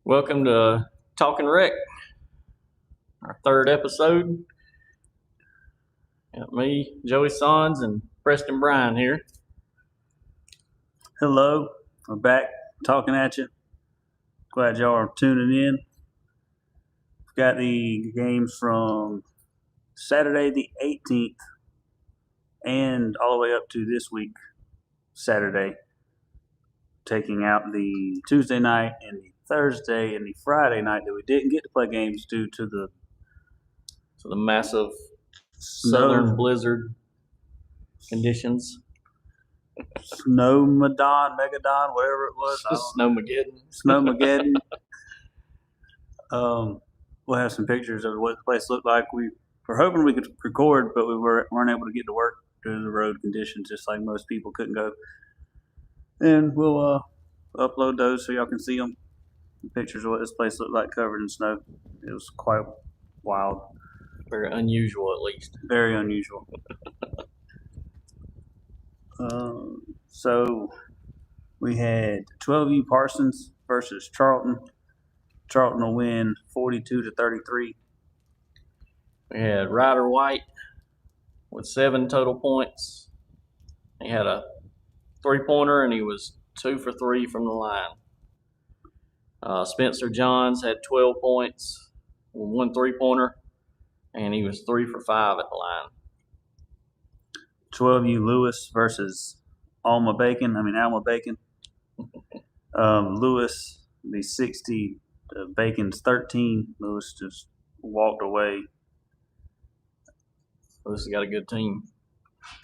Welcome to Talkin Rec, our third episode. Got me, Joey Sons, and Preston Bryan here. Hello, we're back talking at you. Glad y'all are tuning in. We've got the games from Saturday the 18th and all the way up to this week, Saturday, taking out the Tuesday night and the Thursday and the Friday night that we didn't get to play games due to the massive southern blizzard conditions. Snowmageddon, whatever it was. Snowmageddon. We'll have some pictures of what the place looked like. We were hoping we could record, but we weren't able to get to work due to the road conditions, just like most people couldn't go. And we'll upload those so y'all can see them. Pictures of what this place looked like covered in snow. It was quite wild. Very unusual, at least. Very unusual. So we had 12U Parsons versus Charlton. Charlton will win 42-33. We had Ryder White with 7 total points. He had a 3-pointer and he was 2 for 3 from the line. Spencer Johns had 12 points, 1 3-pointer, and he was 3 for 5 at the line. 12U Lewis versus Alma Bacon. Lewis, the 60, Bacon's 13. Lewis just walked away. Lewis has got a good team.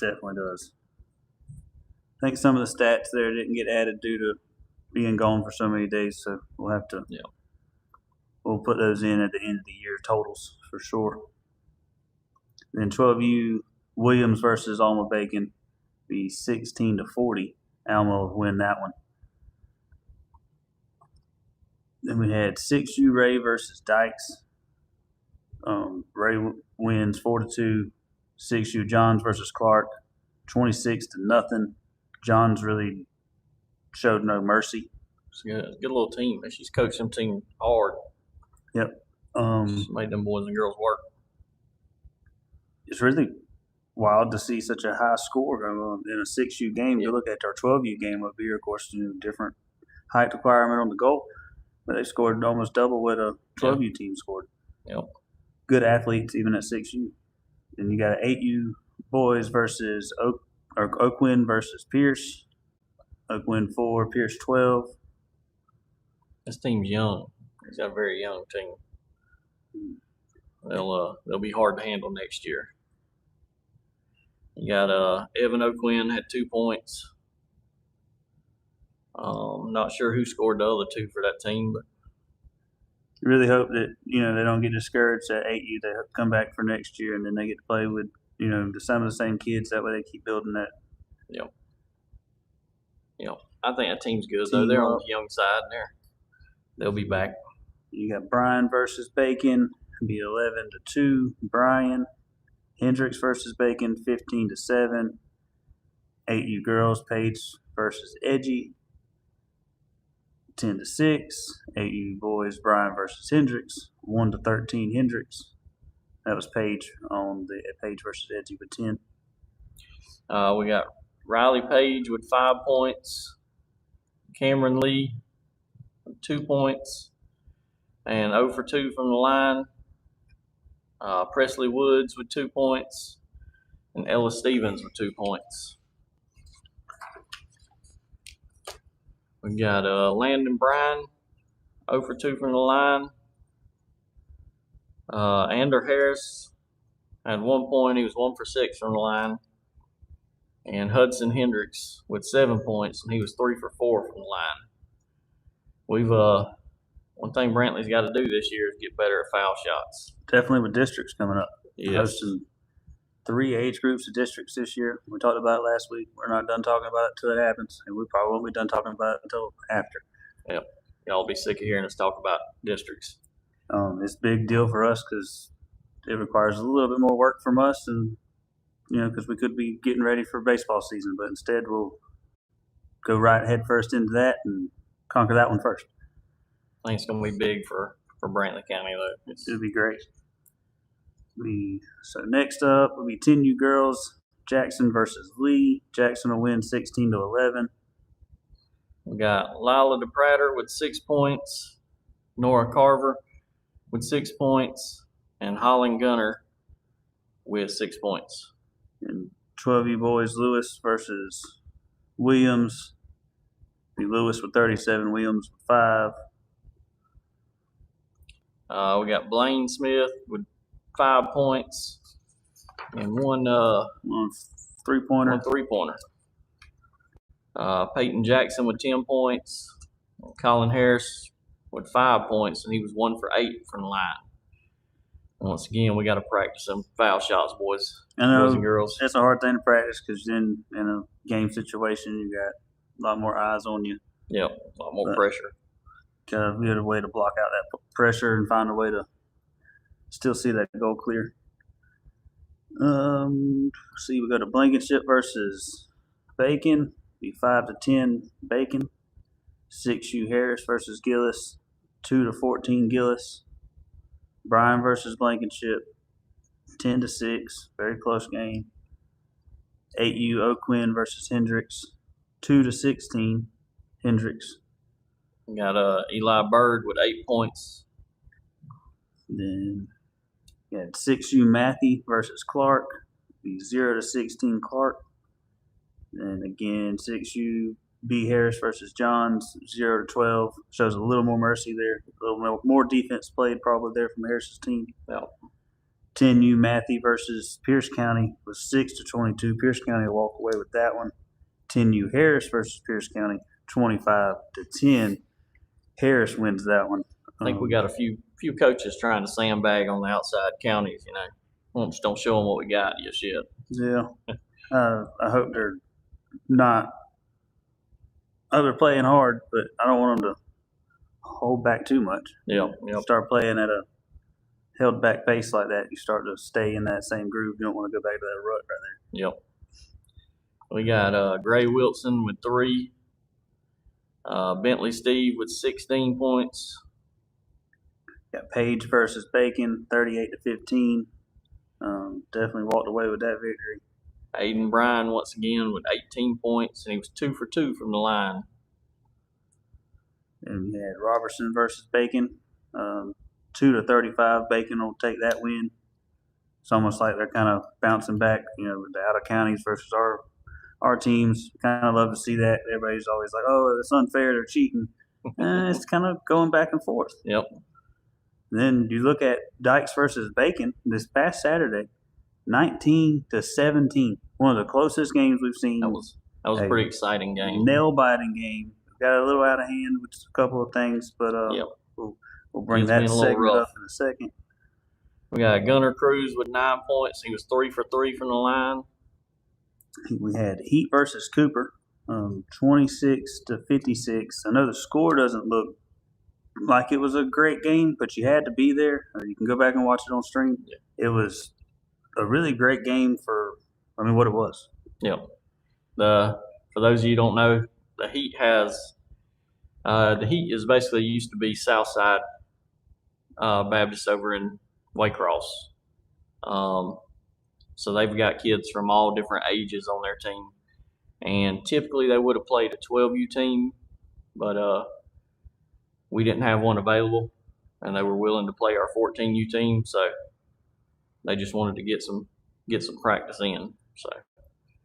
Definitely does. I think some of the stats there didn't get added due to being gone for so many days, so we'll have to. Yeah. We'll put those in at the end of the year totals for sure. Then 12U Williams versus Alma Bacon be 16-40. Alma will win that one. Then we had 6U Ray versus Dykes. Ray wins 4-2. 6U Johns versus Clark, 26-0. Johns really showed no mercy. It's a good little team. She's coached them team hard. Yep. She's made them boys and girls work. It's really wild to see such a high score in a 6U game. You look at our 12U game up here, of course, different height requirement on the goal, but they scored almost double what a 12U team scored. Yep. Good athletes even at 6U. Then you got 8U boys versus Oakwind versus Pierce. Oakwind 4, Pierce 12. This team's young. It's got a very young team. They'll be hard to handle next year. You got Evan Oakwind had 2 points. Not sure who scored the other 2 for that team, but really hope that they don't get discouraged at 8U. They come back for next year and then they get to play with some of the same kids. That way they keep building that. Yep. I think that team's good though. They're on the young side there. They'll be back. You got Bryan versus Bacon, be 11-2. Bryan. Hendricks versus Bacon, 15-7. 8U girls, Page versus Edgy, 10-6. 8U boys, Bryan versus Hendricks, 1-13. Hendricks. That was Page on the Page versus Edgy with 10. We got Riley Page with 5 points. Cameron Lee with 2 points, and 0 for 2 from the line. Presley Woods with 2 points, and Ella Stevens with 2 points. We got Landon Bryan, 0 for 2 from the line. Ander Harris had 1 point. He was 1 for 6 from the line. And Hudson Hendricks with 7 points, and he was 3 for 4 from the line. We've one thing Brantley's got to do this year is get better at foul shots. Definitely with districts coming up. Yes. Hosting 3 age groups of districts this year. We talked about it last week. We're not done talking about it until it happens, and we probably won't be done talking about it until after. Yep. Y'all be sick of hearing us talk about districts. It's a big deal for us because it requires a little bit more work from us, and because we could be getting ready for baseball season, but instead we'll go right head first into that and conquer that one first. I think it's going to be big for Brantley County, though. It'll be great. So next up will be 10U girls. Jackson versus Lee. Jackson will win 16-11. We got Lila DePrater with 6 points, Nora Carver with 6 points, and Holland Gunner with 6 points. And 12U boys, Lewis versus Williams. Lewis with 37, Williams with 5. We got Blaine Smith with 5 points and one 3-pointer. One 3-pointer. Peyton Jackson with 10 points. Colin Harris with 5 points, and he was 1 for 8 from the line. Once again, we got to practice some foul shots, boys and girls. It's a hard thing to practice because then in a game situation, you got a lot more eyes on you. Yep, a lot more pressure. Gotta be a way to block out that pressure and find a way to still see that goal clear. See, we go to Blankenship versus Bacon. Be 5-10 Bacon. 6U Harris versus Gillis. 2-14 Gillis. Bryan versus Blankenship. 10-6, very close game. 8U O'Quinn versus Hendricks. 2-16 Hendricks. We got Eli Bird with 8 points. Then we had 6U Matthew versus Clark. Be 0-16 Clark. And again, 6U B Harris versus Johns, 0-12. Shows a little more mercy there. A little more defense played probably there from Harris's team. Yep. 10U Matthew versus Pierce County was 6-22. Pierce County will walk away with that one. 10U Harris versus Pierce County, 25-10. Harris wins that one. I think we got a few coaches trying to sandbag on the outside counties, you know. Just don't show them what we got just yet. Yeah. I hope they're not. They're playing hard, but I don't want them to hold back too much. Yep. Start playing at a held back pace like that, you start to stay in that same groove. You don't want to go back to that rut right there. Yep. We got Gray Wilson with 3. Bentley Steve with 16 points. Got Page versus Bacon, 38-15. Definitely walked away with that victory. Aiden Bryan once again with 18 points, and he was 2 for 2 from the line. And we had Robertson versus Bacon, 2-35. Bacon will take that win. It's almost like they're kind of bouncing back, you know, with the out of counties versus our teams. Kind of love to see that. Everybody's always like, "Oh, it's unfair, they're cheating." It's kind of going back and forth. Yep. And then you look at Dykes versus Bacon this past Saturday, 19-17. One of the closest games we've seen. That was a pretty exciting game. Nail-biting game. Got a little out of hand with a couple of things, but yep. we'll bring that segment up in a second. We got Gunnar Cruz with 9 points. He was 3 for 3 from the line. We had Heat versus Cooper, 26-56. I know the score doesn't look like it was a great game, but you had to be there. Or you can go back and watch it on stream. Yeah. It was a really great game for what it was. Yep. For those of you who don't know, the Heat is basically used to be Southside Baptist over in Waycross. So they've got kids from all different ages on their team. And typically they would have played a 12U team, but we didn't have one available, and they were willing to play our 14U team, so they just wanted to get some practice in. So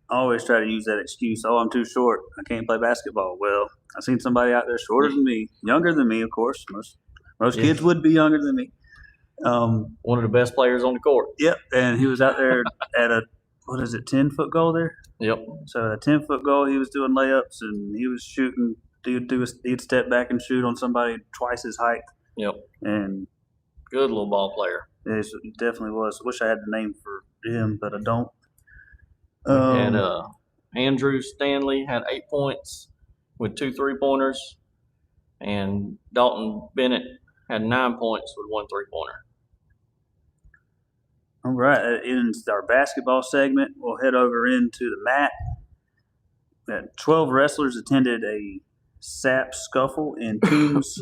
I always try to use that excuse, "Oh, I'm too short, I can't play basketball." Well, I've seen somebody out there shorter than me, younger than me, of course. Most kids would be younger than me. One of the best players on the court. Yep, and he was out there at a 10-foot goal there? Yep. So a 10-foot goal, he was doing layups, and he was shooting. He'd step back and shoot on somebody twice his height. Yep. And good little ball player. It definitely was. Wish I had the name for him, but I don't. And Andrew Stanley had 8 points with 2 3-pointers, and Dalton Bennett had 9 points with 1 3-pointer. All right, that ends our basketball segment. We'll head over into the mat. 12 wrestlers attended a SAP scuffle in Toombs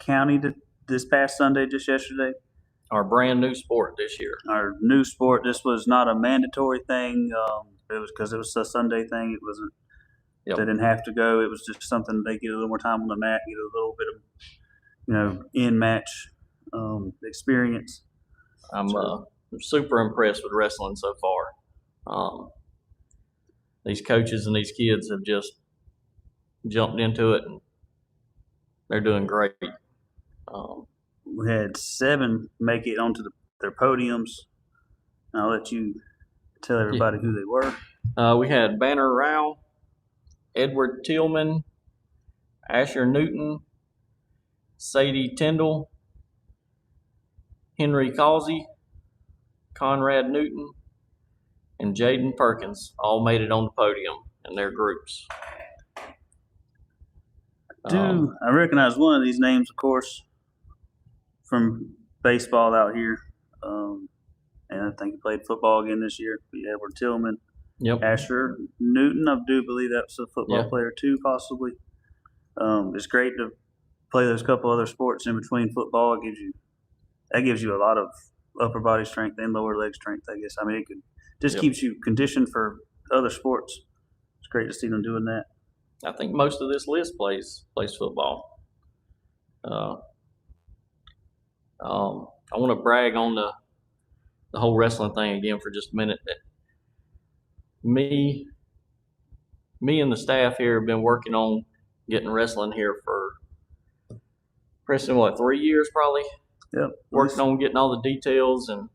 County this past Sunday, just yesterday. Our brand new sport this year. Our new sport. This was not a mandatory thing. It was because it was a Sunday thing. It wasn't. Yep. They didn't have to go. It was just something they get a little more time on the mat, get a little bit of in match experience. I'm super impressed with wrestling so far. These coaches and these kids have just jumped into it, and they're doing great. We had 7 make it onto their podiums. I'll let you tell everybody who they were. We had Banner Rao, Edward Tillman, Asher Newton, Sadie Tyndall, Henry Causey, Conrad Newton, and Jaden Perkins all made it on the podium in their groups. I recognize one of these names, of course, from baseball out here. And I think he played football again this year. Edward Tillman. Yep. Asher Newton, I do believe that's a football player too, possibly. It's great to play those couple other sports in between football. That gives you a lot of upper body strength and lower leg strength, I guess. I mean, it keeps you conditioned for other sports. It's great to see them doing that. I think most of this list plays football. I want to brag on the whole wrestling thing again for just a minute. That me and the staff here have been working on getting wrestling here for Preston, 3 years probably? Yep. Working on getting all the details and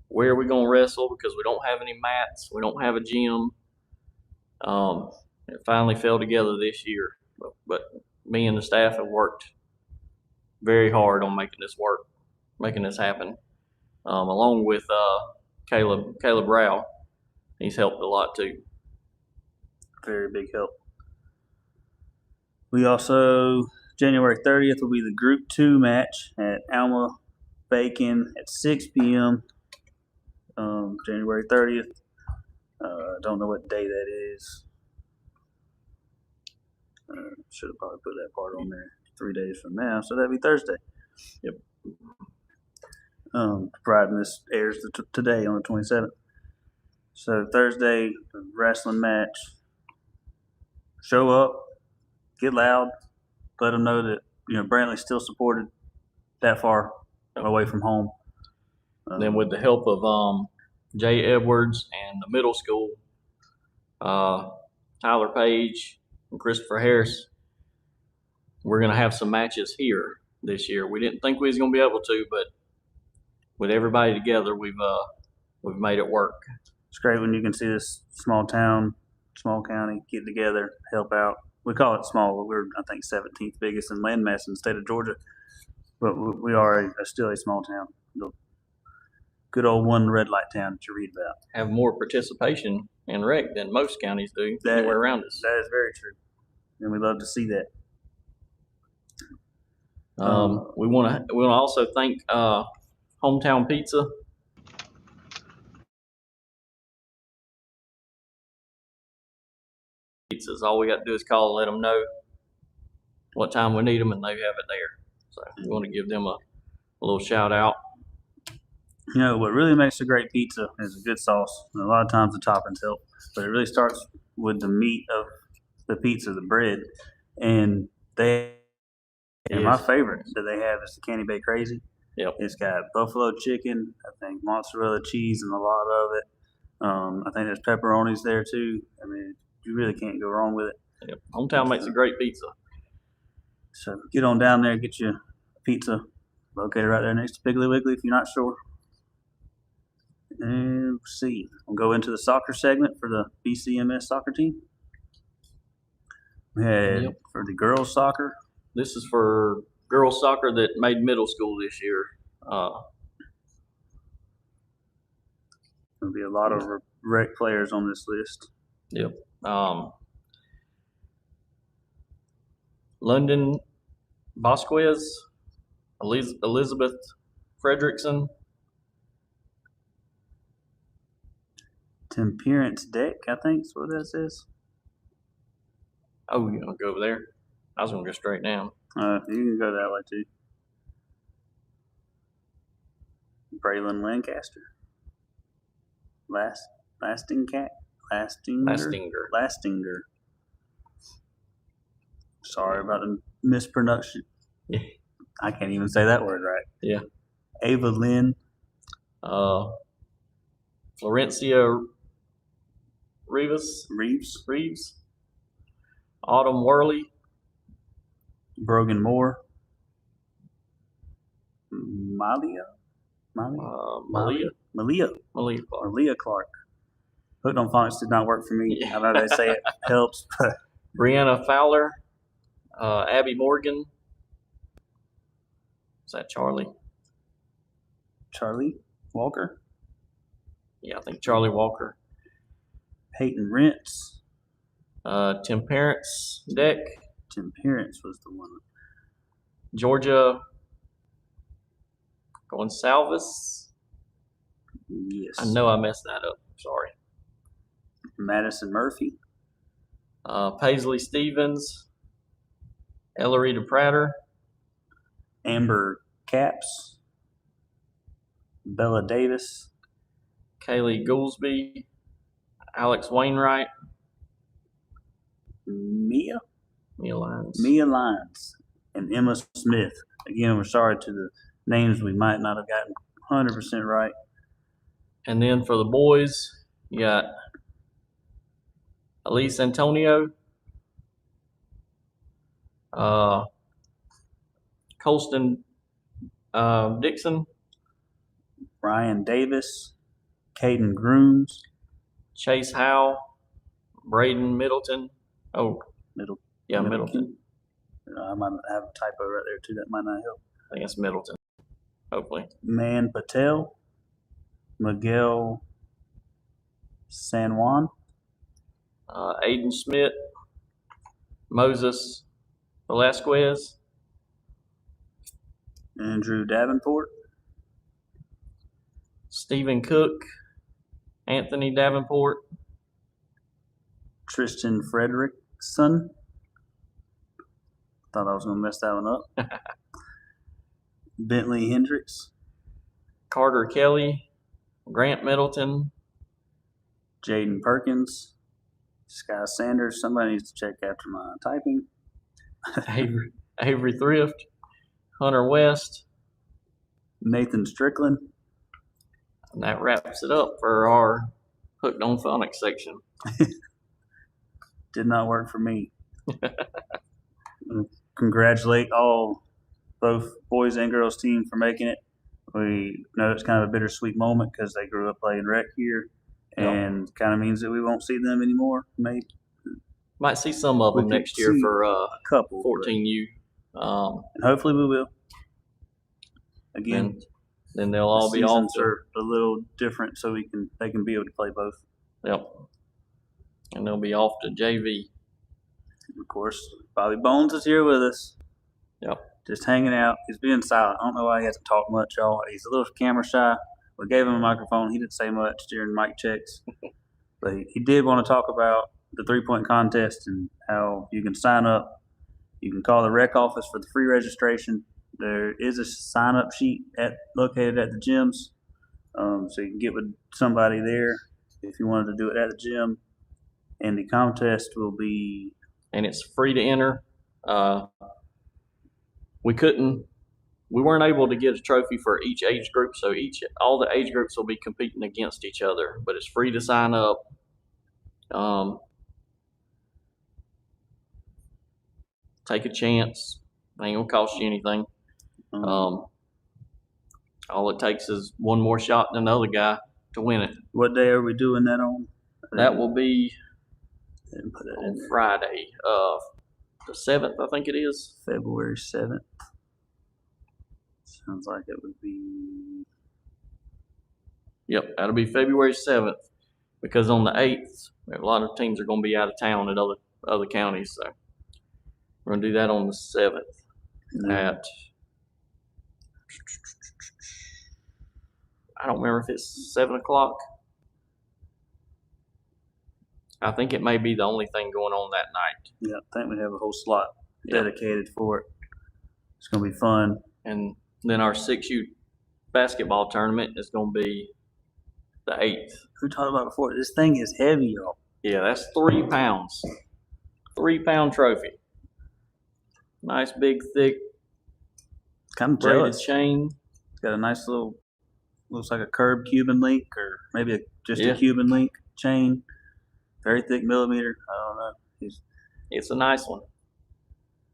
where we're going to wrestle, because we don't have any mats. We don't have a gym. It finally fell together this year. But me and the staff have worked very hard on making this happen. Along with Caleb Rao. He's helped a lot too. Very big help. We also, January 30th will be the Group 2 match at Alma Bacon at 6 p.m. January 30th. Don't know what day that is. Should have probably put that part on there 3 days from now. So that'd be Thursday. Yep. Providing this airs today on the 27th. So Thursday, wrestling match. Show up, get loud, let them know that Brantley's still supported that far away from home. Then with the help of Jay Edwards and the middle school, Tyler Page and Christopher Harris, we're going to have some matches here this year. We didn't think we was going to be able to, but with everybody together, we've made it work. It's great when you can see this small town, small county get together, help out. We call it small, but we're, I think, 17th biggest in landmass in the state of Georgia. But we are still a small town. The good old one red light town that you read about. Have more participation in rec than most counties do anywhere around us. That is very true. And we love to see that. We want to also thank Hometown Pizza. Pizzas. All we got to do is call and let them know what time we need them, and they have it there. So we want to give them a little shout out. What really makes a great pizza is a good sauce. And a lot of times the toppings help, but it really starts with the meat of the pizza, the bread. And my favorite that they have is the Candy Bay Crazy. Yep. It's got buffalo chicken, I think mozzarella cheese, and a lot of it. I think there's pepperonis there too. I mean, you really can't go wrong with it. Yep. Hometown makes a great pizza. So get on down there, get you a pizza. Located right there next to Piggly Wiggly if you're not sure. And let's see. We'll go into the soccer segment for the BCMS soccer team. We had for the girls soccer. This is for girls soccer that made middle school this year. There'll be a lot of rec players on this list. Yep. London Bosquez, Elizabeth Fredrickson, Temperance Deck, I think is what that says. Oh, you want to go over there? I was going to go straight down. You can go that way too. Braylon Lancaster. Lastinger. Sorry about the mispronunciation. Yeah. I can't even say that word right. Yeah. Ava Lynn. Florencia Reeves. Autumn Worley. Brogan Moore. Malia Clark. Hooked on phonics did not work for me. Yeah. I know they say it helps, but Brianna Fowler. Abby Morgan. Is that Charlie? Charlie Walker. Yeah, I think Charlie Walker. Peyton Rentz. Tim Parents Deck. Tim Parents was the one. Georgia Gonsalves. Yes. I know I messed that up. Sorry. Madison Murphy. Paisley Stevens. Ellerita Prater. Amber Caps. Bella Davis. Kaylee Goolsby. Alex Wainwright. Mia Lyons. And Emma Smith. Again, we're sorry to the names we might not have gotten 100% right. And then for the boys, you got Elise Antonio, Colston Dixon, Ryan Davis, Caden Grooms, Chase Howe, Braden Middleton. Middleton. I might have a typo right there too. That might not help. I think it's Middleton. Hopefully. Man Patel, Miguel San Juan, Aiden Schmidt, Moses Velasquez, Andrew Davenport, Stephen Cook, Anthony Davenport, Tristan Frederickson. Thought I was going to mess that one up. Bentley Hendricks, Carter Kelly, Grant Middleton, Jaden Perkins, Sky Sanders. Somebody needs to check after my typing. Avery Thrift, Hunter West, Nathan Strickland. And that wraps it up for our Hooked on Phonics section. Did not work for me. Congratulate both boys and girls team for making it. We know it's kind of a bittersweet moment because they grew up playing rec here, and kind of means that we won't see them anymore. Maybe might see some of them next year for a couple 14U. And hopefully we will. Again, then they'll all be off. Are a little different, so they can be able to play both. Yep. And they'll be off to JV. Of course, Bobby Bones is here with us. Yep. Just hanging out. He's being silent. I don't know why he hasn't talked much, y'all. He's a little camera shy. We gave him a microphone. He didn't say much during mic checks. But he did want to talk about the 3-point contest and how you can sign up. You can call the rec office for the free registration. There is a sign-up sheet located at the gyms. So you can get with somebody there if you wanted to do it at the gym. And the contest will be... And it's free to enter. We weren't able to get a trophy for each age group, so all the age groups will be competing against each other, but it's free to sign up. Take a chance. It ain't gonna cost you anything. All it takes is one more shot than the other guy to win it. What day are we doing that on? That will be on Friday, the 7th, I think it is. February 7th. Sounds like it would be... Yep, that'll be February 7th, because on the 8th, a lot of teams are going to be out of town at other counties, so we're going to do that on the 7th at... I don't remember if it's 7 o'clock. I think it may be the only thing going on that night. Yeah, I think we have a whole slot dedicated for it. It's going to be fun. And then our 6U basketball tournament is going to be the 8th. We talked about before. This thing is heavy, y'all. Yeah, that's 3 pounds. 3-pound trophy. Nice, big, thick, Kind of braided jealous. chain. It's got a nice little, looks like a curved Cuban link, or maybe just Yeah. a Cuban link chain. Very thick millimeter. I don't know. It's a nice one.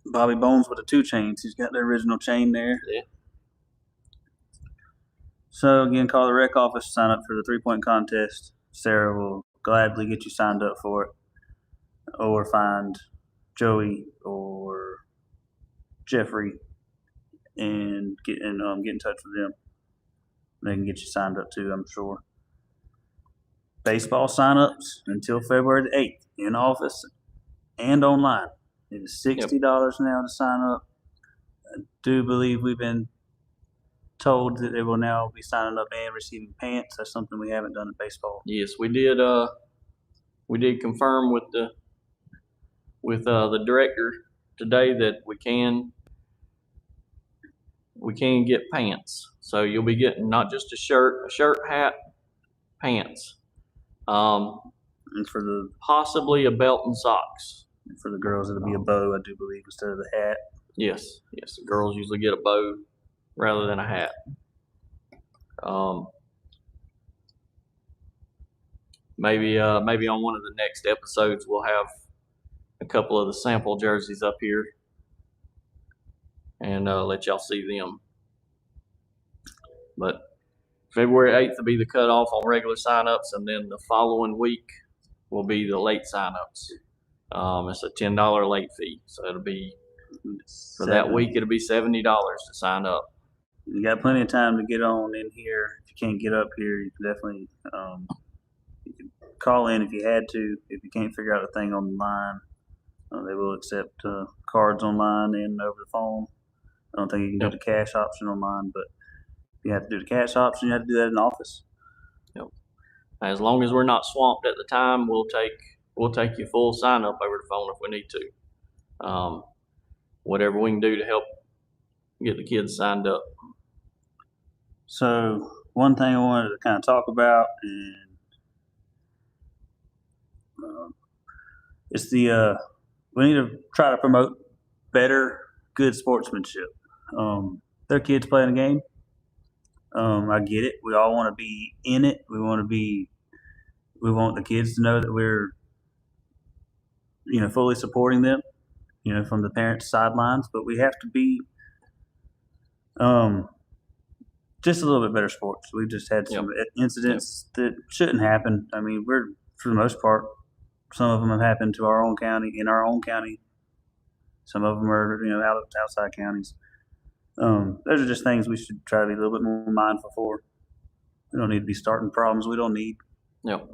Bobby Bones with the 2 chains. He's got the original chain there. Yeah. So again, call the rec office, sign up for the 3-point contest. Sarah will gladly get you signed up for it, or find Joey or Jeffrey and get in touch with them. They can get you signed up too, I'm sure. Baseball sign-ups until February the 8th in office and online. It is $60 now to sign up. I do believe we've been told that they will now be signing up and receiving pants. That's something we haven't done in baseball. Yes, we did. We did confirm with the director today that we can get pants. So you'll be getting not just a shirt, hat, pants, And for the possibly a belt and socks. girls, it'll be a bow, I do believe, instead of the hat. Yes. The girls usually get a bow rather than a hat. Maybe on one of the next episodes we'll have a couple of the sample jerseys up here and let y'all see them. But February 8th will be the cutoff on regular signups, and then the following week will be the late signups. It's a $10 late fee, so it'll be for that week. It'll be $70 to sign up. You got plenty of time to get on in here. If you can't get up here, you can definitely you can call in if you had to. If you can't figure out a thing on the line, they will accept cards online and over the phone. I don't think you can do the cash option online, but if you have to do the cash option, you have to do that in the office. Yep. As long as we're not swamped at the time, we'll take your full sign up over the phone if we need to. Whatever we can do to help get the kids signed up. So one thing I wanted to kind of talk about, and it's we need to try to promote better, good sportsmanship. Their kids playing a game. I get it. We all want to be in it. We want the kids to know that we're, fully supporting them, from the parents' sidelines. But we have to be, just a little bit better sports. We've just had some incidents that shouldn't happen. I mean, we're, for the most part, some of them have happened to our own county, in our own county. Some of them are, outside counties. Those are just things we should try to be a little bit more mindful for. We don't need to be starting problems we don't need. Yep.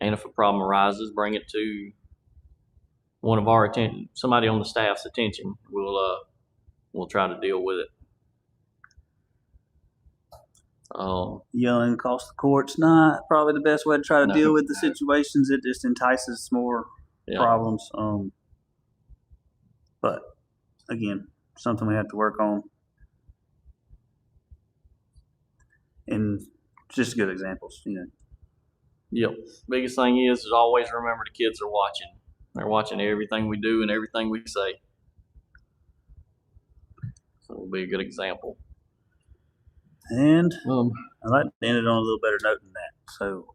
And if a problem arises, bring it to one of our attention, somebody on the staff's attention. We'll try to deal with it. Yelling across the court's not probably the best way to try to deal with the situations. It just entices more problems. But again, something we have to work on. And just good examples, Yep. Biggest thing is always remember the kids are watching. They're watching everything we do and everything we say. So it'll be a good example. And I'd like to end it on a little better note than that. So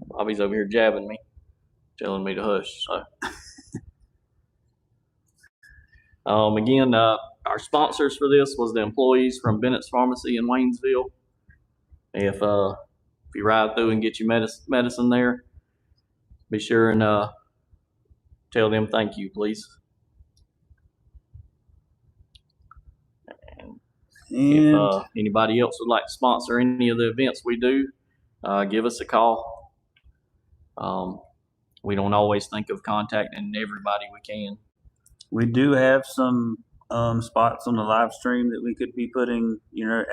Bobby's over here jabbing me, telling me to hush. So again, our sponsors for this was the employees from Bennett's Pharmacy in Waynesville. If you ride through and get your medicine there, be sure and tell them thank you, please. And if anybody else would like to sponsor any of the events we do, give us a call. We don't always think of contacting everybody we can. We do have some spots on the live stream that we could be putting,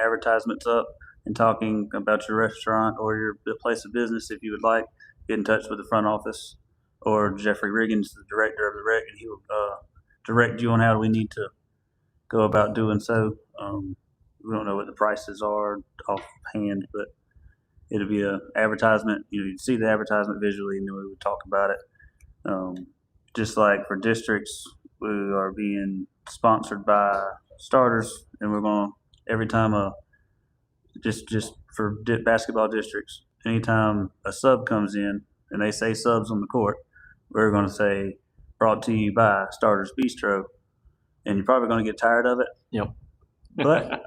advertisements up and talking about your restaurant or your place of business. If you would like, get in touch with the front office or Jeffrey Riggins, the director of the rec, and he will direct you on how we need to go about doing so. we don't know what the prices are offhand, but it'll be a advertisement. You'd see the advertisement visually, and then we would talk about it. Just like for districts, we are being sponsored by starters, and we're going to every time just for basketball districts, anytime a sub comes in and they say subs on the court, we're going to say brought to you by Starters Bistro, and you're probably going to get tired of it. Yep. But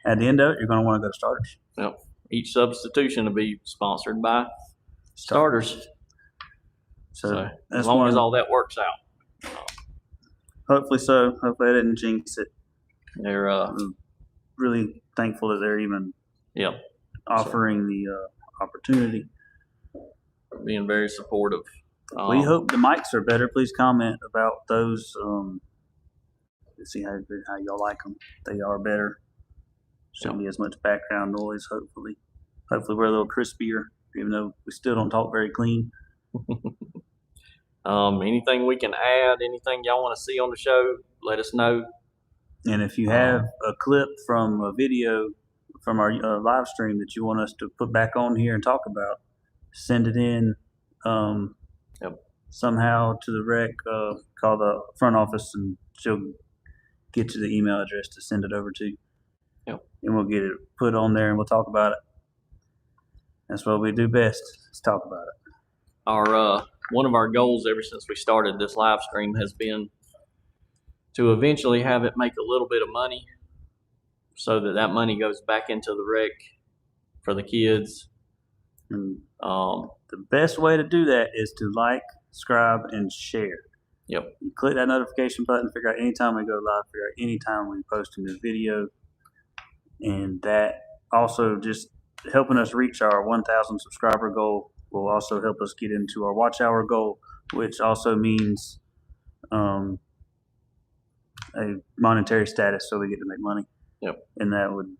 at the end of it, you're going to want to go to Starters. Yep. Each substitution will be sponsored by starters. So as long as all that works out. Hopefully so. Hopefully I didn't jinx it. They're really thankful that they're even offering the opportunity. Being very supportive. We hope the mics are better. Please comment about those. Let's see how y'all like them. They are better. Shouldn't be as much background noise. Hopefully we're a little crispier, even though we still don't talk very clean. Anything we can add, anything y'all want to see on the show, let us know. And if you have a clip from a video from our live stream that you want us to put back on here and talk about, send it in somehow to the rec. Call the front office, and she'll get you the email address to send it over to. Yep. And we'll get it put on there, and we'll talk about it. That's what we do best, is talk about it. Our one of our goals ever since we started this live stream has been to eventually have it make a little bit of money, so that money goes back into the rec for the kids. And the best way to do that is to like, subscribe, and share. Yep. You click that notification button, figure out anytime we go live, figure out anytime we post a new video. And that also just helping us reach our 1,000 subscriber goal will also help us get into our watch hour goal, which also means a monetary status, so we get to make money. Yep. And that would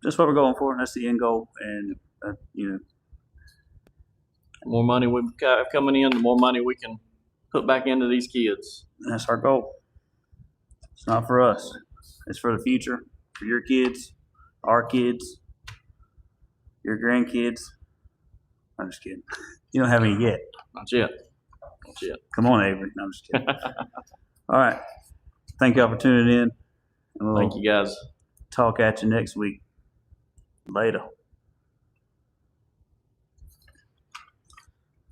just what we're going for. That's the end goal. And the more money we've got coming in, the more money we can put back into these kids. That's our goal. It's not for us. It's for the future, for your kids, our kids, your grandkids. I'm just kidding. You don't have any yet. Not yet. Come on, Avery. No, I'm just kidding. All right. Thank y'all for tuning in. Thank you, guys. Talk at you next week. Later.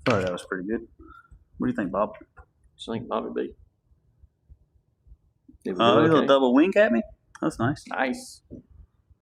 Sorry, that was pretty good. What do you think, Bob? Just think Bobby B. Oh, you little double wink at me? That's nice. Nice.